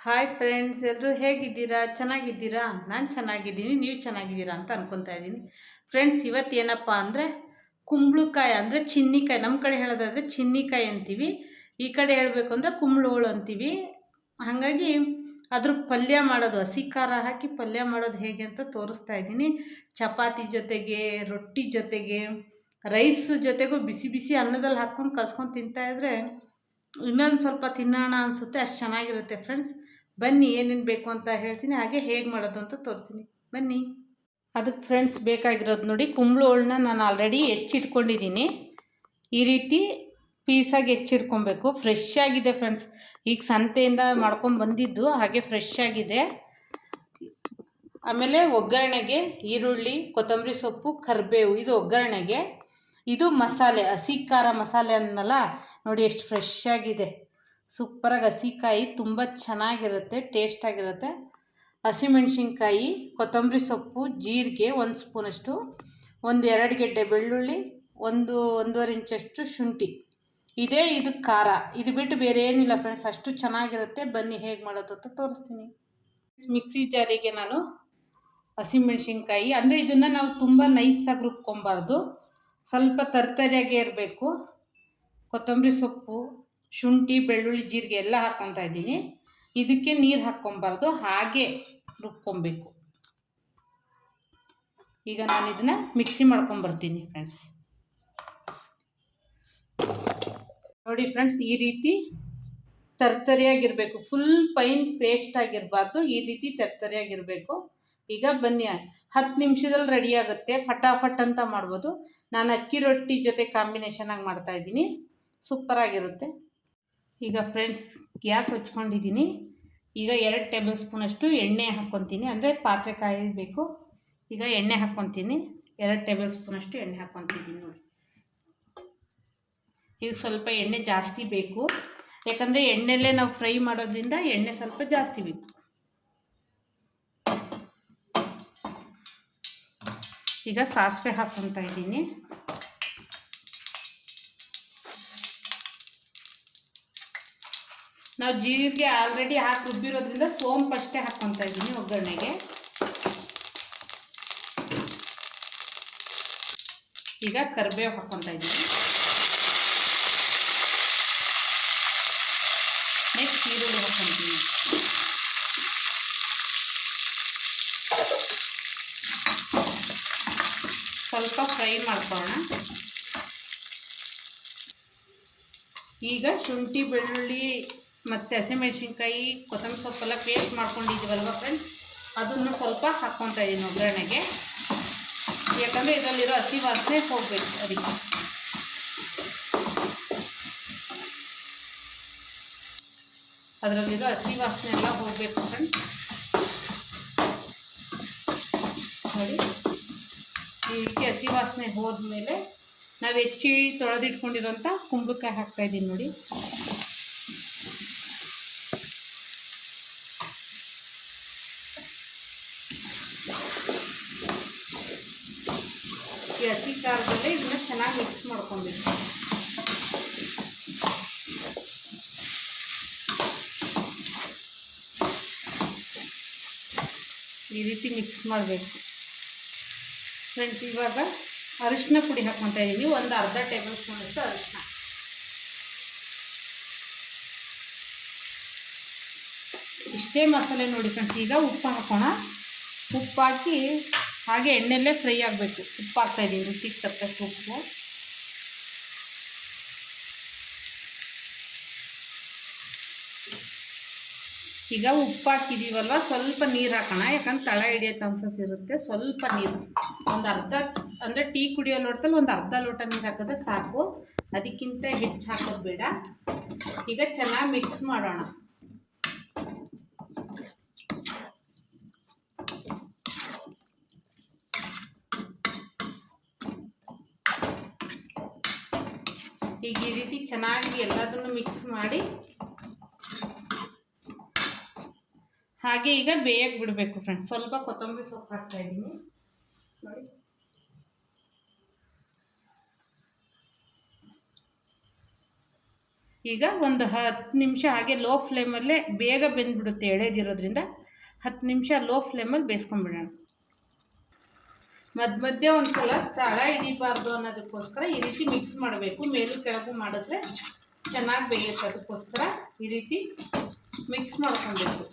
Hi friends, ಎಲ್ಲರೂ ಹೇಗಿದ್ದೀರಾ? ಚೆನ್ನಾಗಿದ್ದೀರಾ? ನಾನು ಚೆನ್ನಾಗಿದ್ದೀನಿ, ನೀವು ಚೆನ್ನಾಗಿದ್ದೀರಾ ಅಂತ ಅನ್ಕೊತಾ ಇದ್ದೀನಿ. ಫ್ರೆಂಡ್ಸ್, ಇವತ್ತು ಏನಪ್ಪ ಅಂದರೆ ಕುಂಬಳಕಾಯಿ ಅಂದರೆ ಚಿನ್ನಿಕಾಯಿ. ನಮ್ಮ ಕಡೆ ಹೇಳೋದಾದರೆ ಚಿನ್ನಿಕಾಯಿ ಅಂತೀವಿ, ಈ ಕಡೆ ಹೇಳಬೇಕು ಅಂದರೆ ಕುಂಬಳೋಳು ಅಂತೀವಿ. ಹಾಗಾಗಿ ಅದ್ರ ಪಲ್ಯ ಮಾಡೋದು, ಹಸಿ ಖಾರ ಹಾಕಿ ಪಲ್ಯ ಮಾಡೋದು ಹೇಗೆ ಅಂತ ತೋರಿಸ್ತಾ ಇದ್ದೀನಿ. ಚಪಾತಿ ಜೊತೆಗೆ, ರೊಟ್ಟಿ ಜೊತೆಗೆ, ರೈಸ್ ಜೊತೆಗೂ ಬಿಸಿ ಬಿಸಿ ಅನ್ನದಲ್ಲಿ ಹಾಕ್ಕೊಂಡು ಕಲ್ಸ್ಕೊಂಡು ತಿಂತಾಯಿದ್ರೆ ಇನ್ನೊಂದು ಸ್ವಲ್ಪ ತಿನ್ನೋಣ ಅನಿಸುತ್ತೆ, ಅಷ್ಟು ಚೆನ್ನಾಗಿರುತ್ತೆ. ಫ್ರೆಂಡ್ಸ್, ಬನ್ನಿ ಏನೇನು ಬೇಕು ಅಂತ ಹೇಳ್ತೀನಿ, ಹಾಗೆ ಹೇಗೆ ಮಾಡೋದು ಅಂತ ತೋರಿಸ್ತೀನಿ, ಬನ್ನಿ. ಅದಕ್ಕೆ ಫ್ರೆಂಡ್ಸ್ ಬೇಕಾಗಿರೋದು ನೋಡಿ, ಕುಂಬಳೋಳನ್ನ ನಾನು ಆಲ್ರೆಡಿ ಹೆಚ್ಚಿಟ್ಕೊಂಡಿದ್ದೀನಿ. ಈ ರೀತಿ ಪೀಸಾಗಿ ಹೆಚ್ಚಿಟ್ಕೊಬೇಕು. ಫ್ರೆಶ್ ಆಗಿದೆ ಫ್ರೆಂಡ್ಸ್, ಈಗ ಸಂತೆಯಿಂದ ಮಾಡ್ಕೊಂಡು ಬಂದಿದ್ದು, ಹಾಗೆ ಫ್ರೆಶ್ ಆಗಿದೆ. ಆಮೇಲೆ ಒಗ್ಗರಣೆಗೆ ಈರುಳ್ಳಿ, ಕೊತ್ತಂಬರಿ ಸೊಪ್ಪು, ಕರಿಬೇವು, ಇದು ಒಗ್ಗರಣೆಗೆ. ಇದು ಮಸಾಲೆ, ಹಸಿ ಖಾರ ಮಸಾಲೆ ಅನ್ನಲ್ಲ ನೋಡಿ, ಎಷ್ಟು ಫ್ರೆಶ್ ಆಗಿದೆ. ಸೂಪರಾಗಿ ಹಸಿಕಾಯಿ ತುಂಬ ಚೆನ್ನಾಗಿರುತ್ತೆ, ಟೇಸ್ಟಾಗಿರುತ್ತೆ. ಹಸಿಮೆಣ್ಸಿನ್ಕಾಯಿ, ಕೊತ್ತಂಬರಿ ಸೊಪ್ಪು, ಜೀರಿಗೆ 1 ಸ್ಪೂನಷ್ಟು, 1-2 ಗೆಡ್ಡೆ ಬೆಳ್ಳುಳ್ಳಿ, 1-1.5 ಇಂಚಷ್ಟು ಶುಂಠಿ. ಇದು ಖಾರ. ಇದು ಬಿಟ್ಟು ಬೇರೆ ಏನಿಲ್ಲ ಫ್ರೆಂಡ್ಸ್, ಅಷ್ಟು ಚೆನ್ನಾಗಿರುತ್ತೆ. ಬನ್ನಿ ಹೇಗೆ ಮಾಡೋದು ಅಂತ ತೋರಿಸ್ತೀನಿ. ಮಿಕ್ಸಿ ಜಾರಿಗೆ ನಾನು ಹಸಿಮೆಣ್ಸಿನ್ಕಾಯಿ, ಅಂದರೆ ಇದನ್ನು ನಾವು ತುಂಬ ನೈಸಾಗಿ ರುಬ್ಕೊಬಾರ್ದು, ಸ್ವಲ್ಪ ತರ್ತರಿಯಾಗೇ ಇರಬೇಕು. ಕೊತ್ತಂಬರಿ ಸೊಪ್ಪು, ಶುಂಠಿ, ಬೆಳ್ಳುಳ್ಳಿ, ಜೀರಿಗೆ ಎಲ್ಲ ಹಾಕ್ಕೊತಾ ಇದ್ದೀನಿ. ಇದಕ್ಕೆ ನೀರು ಹಾಕ್ಕೊಬಾರ್ದು, ಹಾಗೆ ರುಬ್ಕೊಬೇಕು. ಈಗ ನಾನು ಇದನ್ನು ಮಿಕ್ಸಿ ಮಾಡ್ಕೊಂಬರ್ತೀನಿ ಫ್ರೆಂಡ್ಸ್. ನೋಡಿ ಫ್ರೆಂಡ್ಸ್, ಈ ರೀತಿ ತರ್ತರಿಯಾಗಿರಬೇಕು, ಫುಲ್ ಫೈನ್ ಪೇಸ್ಟ್ ಆಗಿರಬಾರ್ದು, ಈ ರೀತಿ ತರ್ತರಿಯಾಗಿರಬೇಕು. ಈಗ ಬನ್ನಿ, 10 ನಿಮಿಷದಲ್ಲಿ ರೆಡಿ ಆಗುತ್ತೆ, ಫಟಾಫಟ್ ಅಂತ ಮಾಡ್ಬೋದು. ನಾನು ಅಕ್ಕಿ ರೊಟ್ಟಿ ಜೊತೆ ಕಾಂಬಿನೇಷನಾಗಿ ಮಾಡ್ತಾಯಿದ್ದೀನಿ, ಸೂಪರಾಗಿರುತ್ತೆ. ಈಗ ಫ್ರೆಂಡ್ಸ್, ಗ್ಯಾಸ್ ಹಚ್ಕೊಂಡಿದ್ದೀನಿ. ಈಗ 2 ಟೇಬಲ್ ಸ್ಪೂನಷ್ಟು ಎಣ್ಣೆ ಹಾಕ್ಕೊತೀನಿ, ಅಂದರೆ ಪಾತ್ರೆ ಕಾಯಬೇಕು. ಈಗ ಎಣ್ಣೆ ಹಾಕ್ಕೊತೀನಿ, 2 ಟೇಬಲ್ ಸ್ಪೂನಷ್ಟು ಎಣ್ಣೆ ಹಾಕ್ಕೊತಿದ್ದೀನಿ ನೋಡಿ. ಈಗ ಸ್ವಲ್ಪ ಎಣ್ಣೆ ಜಾಸ್ತಿ ಬೇಕು, ಯಾಕಂದರೆ ಎಣ್ಣೆಲ್ಲೇ ನಾವು ಫ್ರೈ ಮಾಡೋದ್ರಿಂದ ಎಣ್ಣೆ ಸ್ವಲ್ಪ ಜಾಸ್ತಿ ಬೇಕು. ಈಗ ಸಾಸಿವೆ ಹಾಕ್ಕೊತಾ ಇದ್ದೀನಿ. ನಾವು ಜೀರಿಗೆ ಆಲ್ರೆಡಿ ಹಾಕಿ ರುಬ್ಬಿರೋದ್ರಿಂದ ಸೋಂಪು ಅಷ್ಟೇ ಹಾಕ್ಕೊತಾ ಇದ್ದೀನಿ ಒಗ್ಗರಣೆಗೆ. ಈಗ ಕರಿಬೇವು ಹಾಕ್ಕೊತಾ ಇದ್ದೀನಿ. ನೆಕ್ಸ್ಟ್ ಈರುಳ್ಳಿ ಹಾಕ್ಕೊತೀನಿ. ಸ್ವಲ್ಪ ಫ್ರೈ ಮಾಡ್ಕೊಳ್ಳೋಣ. ಈಗ ಶುಂಠಿ, ಬೆಳ್ಳುಳ್ಳಿ ಮತ್ತು ಹಸಿಮೆಣ್ಸಿನ್ಕಾಯಿ, ಕೊತ್ತಂಬರಿ ಸೊಪ್ಪೆಲ್ಲ ಪೇಸ್ಟ್ ಮಾಡ್ಕೊಂಡಿದ್ದೀವಲ್ವ ಫ್ರೆಂಡ್ಸ್, ಅದನ್ನು ಸ್ವಲ್ಪ ಹಾಕ್ಕೊತಾ ಇದ್ದೀನಿ ಒಗ್ಗರಣೆಗೆ, ಯಾಕಂದರೆ ಇದರಲ್ಲಿರೋ ಹಸಿ ವಾಸನೆ ಹೋಗಬೇಕು. ಅದಕ್ಕೆ ಅದರಲ್ಲಿರೋ ಹಸಿ ವಾಸನೆ ಎಲ್ಲ ಹೋಗಬೇಕು ಫ್ರೆಂಡ್ಸ್. ನೋಡಿ, ಈ ರೀತಿ ಹಸಿ ವಾಸನೆ ಹೋದ್ಮೇಲೆ ನಾವು ಹೆಚ್ಚಿ ತೊಳೆದಿಟ್ಕೊಂಡಿರೋಂಥ ಕುಂಬಳಕಾಯಿ ಹಾಕ್ತಾಯಿದ್ದೀನಿ ನೋಡಿ. ಈ ಹಸಿ ಖಾರದಲ್ಲೇ ಇದನ್ನ ಚೆನ್ನಾಗಿ ಮಿಕ್ಸ್ ಮಾಡ್ಕೊಬೇಕು. ಈ ರೀತಿ ಮಿಕ್ಸ್ ಮಾಡಬೇಕು ಫ್ರೆಂಡ್ಸ್. ಇವಾಗ ಅರಿಶಿನ ಪುಡಿ ಹಾಕ್ಕೊತಾ ಇದ್ದೀನಿ, 1/2 ಟೇಬಲ್ ಸ್ಪೂನಷ್ಟು ಅರಿಶಿನ. ಇಷ್ಟೇ ಮಸಾಲೆ ನೋಡಿ ಫ್ರೆಂಡ್ಸ್. ಈಗ ಉಪ್ಪು ಹಾಕೋಣ. ಉಪ್ಪು ಹಾಕಿ ಹಾಗೆ ಎಣ್ಣೆಲ್ಲೇ ಫ್ರೈ ಆಗಬೇಕು. ಉಪ್ಪು ಹಾಕ್ತಾಯಿದ್ದೀನಿ, ರುಚಿಗೆ ತಕ್ಕಷ್ಟು ಉಪ್ಪು. ಈಗ ಉಪ್ಪು ಹಾಕಿದ್ದೀವಲ್ವ, ಸ್ವಲ್ಪ ನೀರು ಹಾಕೋಣ, ಯಾಕಂದ್ರೆ ತಳ ಹಿಡಿಯೋ ಚಾನ್ಸಸ್ ಇರುತ್ತೆ. ಸ್ವಲ್ಪ ನೀರು, ಒಂದು ಅರ್ಧ, ಅಂದರೆ ಟೀ ಕುಡಿಯೋ ಲೋಟದಲ್ಲಿ 1/2 ಲೋಟ ನೀರು ಹಾಕಿದ್ರೆ ಸಾಕು, ಅದಕ್ಕಿಂತ ಹೆಚ್ಚು ಹಾಕೋದು ಬೇಡ. ಈಗ ಚೆನ್ನಾಗಿ ಮಿಕ್ಸ್ ಮಾಡೋಣ. ಈಗ ಈ ರೀತಿ ಚೆನ್ನಾಗಿ ಎಲ್ಲದನ್ನು ಮಿಕ್ಸ್ ಮಾಡಿ ಹಾಗೆ ಈಗ ಬೇಯಕ್ಕೆ ಬಿಡಬೇಕು ಫ್ರೆಂಡ್ಸ್. ಸ್ವಲ್ಪ ಕೊತ್ತಂಬರಿ ಸೊಪ್ಪು ಹಾಕ್ತಾಯಿದ್ದೀನಿ ನೋಡಿ. ಈಗ ಒಂದು 10 ನಿಮಿಷ ಹಾಗೆ ಲೋ ಫ್ಲೇಮಲ್ಲೇ ಬೇಗ ಬೆಂದ್ಬಿಡುತ್ತೆ ಎಳೆದಿರೋದ್ರಿಂದ 10 ನಿಮಿಷ ಲೋ ಫ್ಲೇಮಲ್ಲಿ ಬೇಯಿಸ್ಕೊಂಡ್ಬಿಡೋಣ. ಮಧ್ಯೆ ಒಂದು ಸಲ ತಳ ಹಿಡಿಬಾರ್ದು ಅನ್ನೋದಕ್ಕೋಸ್ಕರ ಈ ರೀತಿ ಮಿಕ್ಸ್ ಮಾಡಬೇಕು. ಮೇಲೂ ಕೆಳಗೂ ಮಾಡಿದ್ರೆ ಚೆನ್ನಾಗಿ ಬೇಯುತ್ತೆ. ಅದಕ್ಕೋಸ್ಕರ ಈ ರೀತಿ ಮಿಕ್ಸ್ ಮಾಡ್ಕೊಬೇಕು.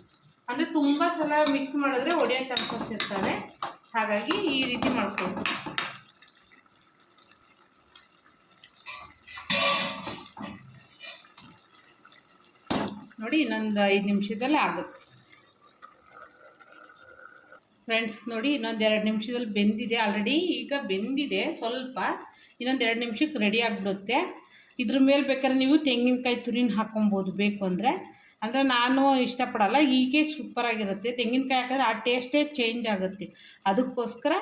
ಅಂದರೆ ತುಂಬ ಸಲ ಮಿಕ್ಸ್ ಮಾಡಿದ್ರೆ ಒಡೆಯೋ ಚಾನ್ಸಸ್ ಇರ್ತವೆ. ಹಾಗಾಗಿ ಈ ರೀತಿ ಮಾಡ್ಕೊಂಡು ನೋಡಿ ಇನ್ನೊಂದು 5 ನಿಮಿಷದಲ್ಲಿ ಆಗುತ್ತೆ ಫ್ರೆಂಡ್ಸ್. ನೋಡಿ ಇನ್ನೊಂದು 2 ನಿಮಿಷದಲ್ಲಿ ಬೆಂದಿದೆ ಆಲ್ರೆಡಿ. ಈಗ ಬೆಂದಿದೆ ಸ್ವಲ್ಪ, ಇನ್ನೊಂದು 2 ನಿಮಿಷಕ್ಕೆ ರೆಡಿ ಆಗಿಬಿಡುತ್ತೆ. ಇದ್ರ ಮೇಲೆ ಬೇಕಾದ್ರೆ ನೀವು ತೆಂಗಿನಕಾಯಿ ತುರಿನ ಹಾಕ್ಕೊಬೋದು ಬೇಕು ಅಂದರೆ ನಾನು ಇಷ್ಟಪಡಲ್ಲ. ಹೀಗೆ ಸೂಪರಾಗಿರುತ್ತೆ. ತೆಂಗಿನಕಾಯಿ ಹಾಕಿದ್ರೆ ಆ ಟೇಸ್ಟೇ ಚೇಂಜ್ ಆಗುತ್ತೆ. ಅದಕ್ಕೋಸ್ಕರ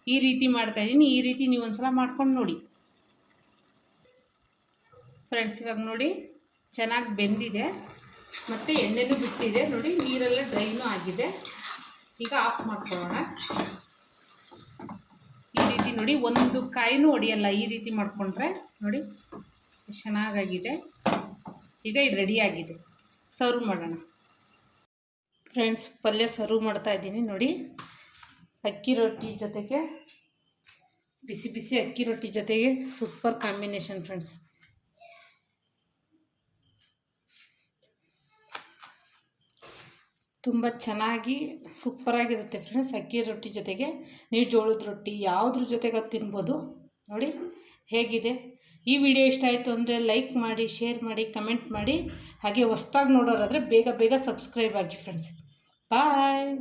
ಈ ರೀತಿ ಮಾಡ್ತಾಯಿದ್ದೀನಿ. ಈ ರೀತಿ ನೀವು ಒಂದು ಸಲ ಮಾಡ್ಕೊಂಡು ನೋಡಿ ಫ್ರೆಂಡ್ಸ್. ಇವಾಗ ನೋಡಿ ಚೆನ್ನಾಗಿ ಬೆಂದಿದೆ ಮತ್ತು ಎಣ್ಣೆನೂ ಬಿಟ್ಟಿದೆ. ನೋಡಿ ನೀರೆಲ್ಲ ಡ್ರೈನೂ ಆಗಿದೆ. ಈಗ ಆಫ್ ಮಾಡ್ಕೊಳ್ಳೋಣ. ಈ ರೀತಿ ನೋಡಿ ಒಂದು ಕಾಯಿನೂ ಹೊಡಿಯಲ್ಲ. ಈ ರೀತಿ ಮಾಡಿಕೊಂಡ್ರೆ ನೋಡಿ ಚೆನ್ನಾಗಾಗಿದೆ. ಈಗ ಇದು ರೆಡಿಯಾಗಿದೆ. ಸರ್ವ್ ಮಾಡೋಣ ಫ್ರೆಂಡ್ಸ್. ಪಲ್ಯ ಸರ್ವ್ ಮಾಡ್ತಾಯಿದ್ದೀನಿ ನೋಡಿ. ಅಕ್ಕಿ ರೊಟ್ಟಿ ಜೊತೆಗೆ ಬಿಸಿ ಬಿಸಿ ಅಕ್ಕಿ ರೊಟ್ಟಿ ಜೊತೆಗೆ ಸೂಪರ್ ಕಾಂಬಿನೇಷನ್ ಫ್ರೆಂಡ್ಸ್. ತುಂಬ ಚೆನ್ನಾಗಿ ಸೂಪರಾಗಿರುತ್ತೆ ಫ್ರೆಂಡ್ಸ್. ಅಕ್ಕಿ ರೊಟ್ಟಿ ಜೊತೆಗೆ ನೀವು ಜೋಳದ ರೊಟ್ಟಿ ಯಾವುದ್ರ ಜೊತೆಗೆ ತಿನ್ಬೋದು. ನೋಡಿ ಹೇಗಿದೆ. ಈ ವಿಡಿಯೋ ಇಷ್ಟ ಆಯಿತು ಅಂದರೆ ಲೈಕ್ ಮಾಡಿ, ಶೇರ್ ಮಾಡಿ, ಕಮೆಂಟ್ ಮಾಡಿ. ಹಾಗೆ ಹೊಸ್ದಾಗಿ ನೋಡೋರಾದರೆ ಬೇಗ ಸಬ್ಸ್ಕ್ರೈಬ್ ಆಗಿ ಫ್ರೆಂಡ್ಸ್. ಬಾಯ್.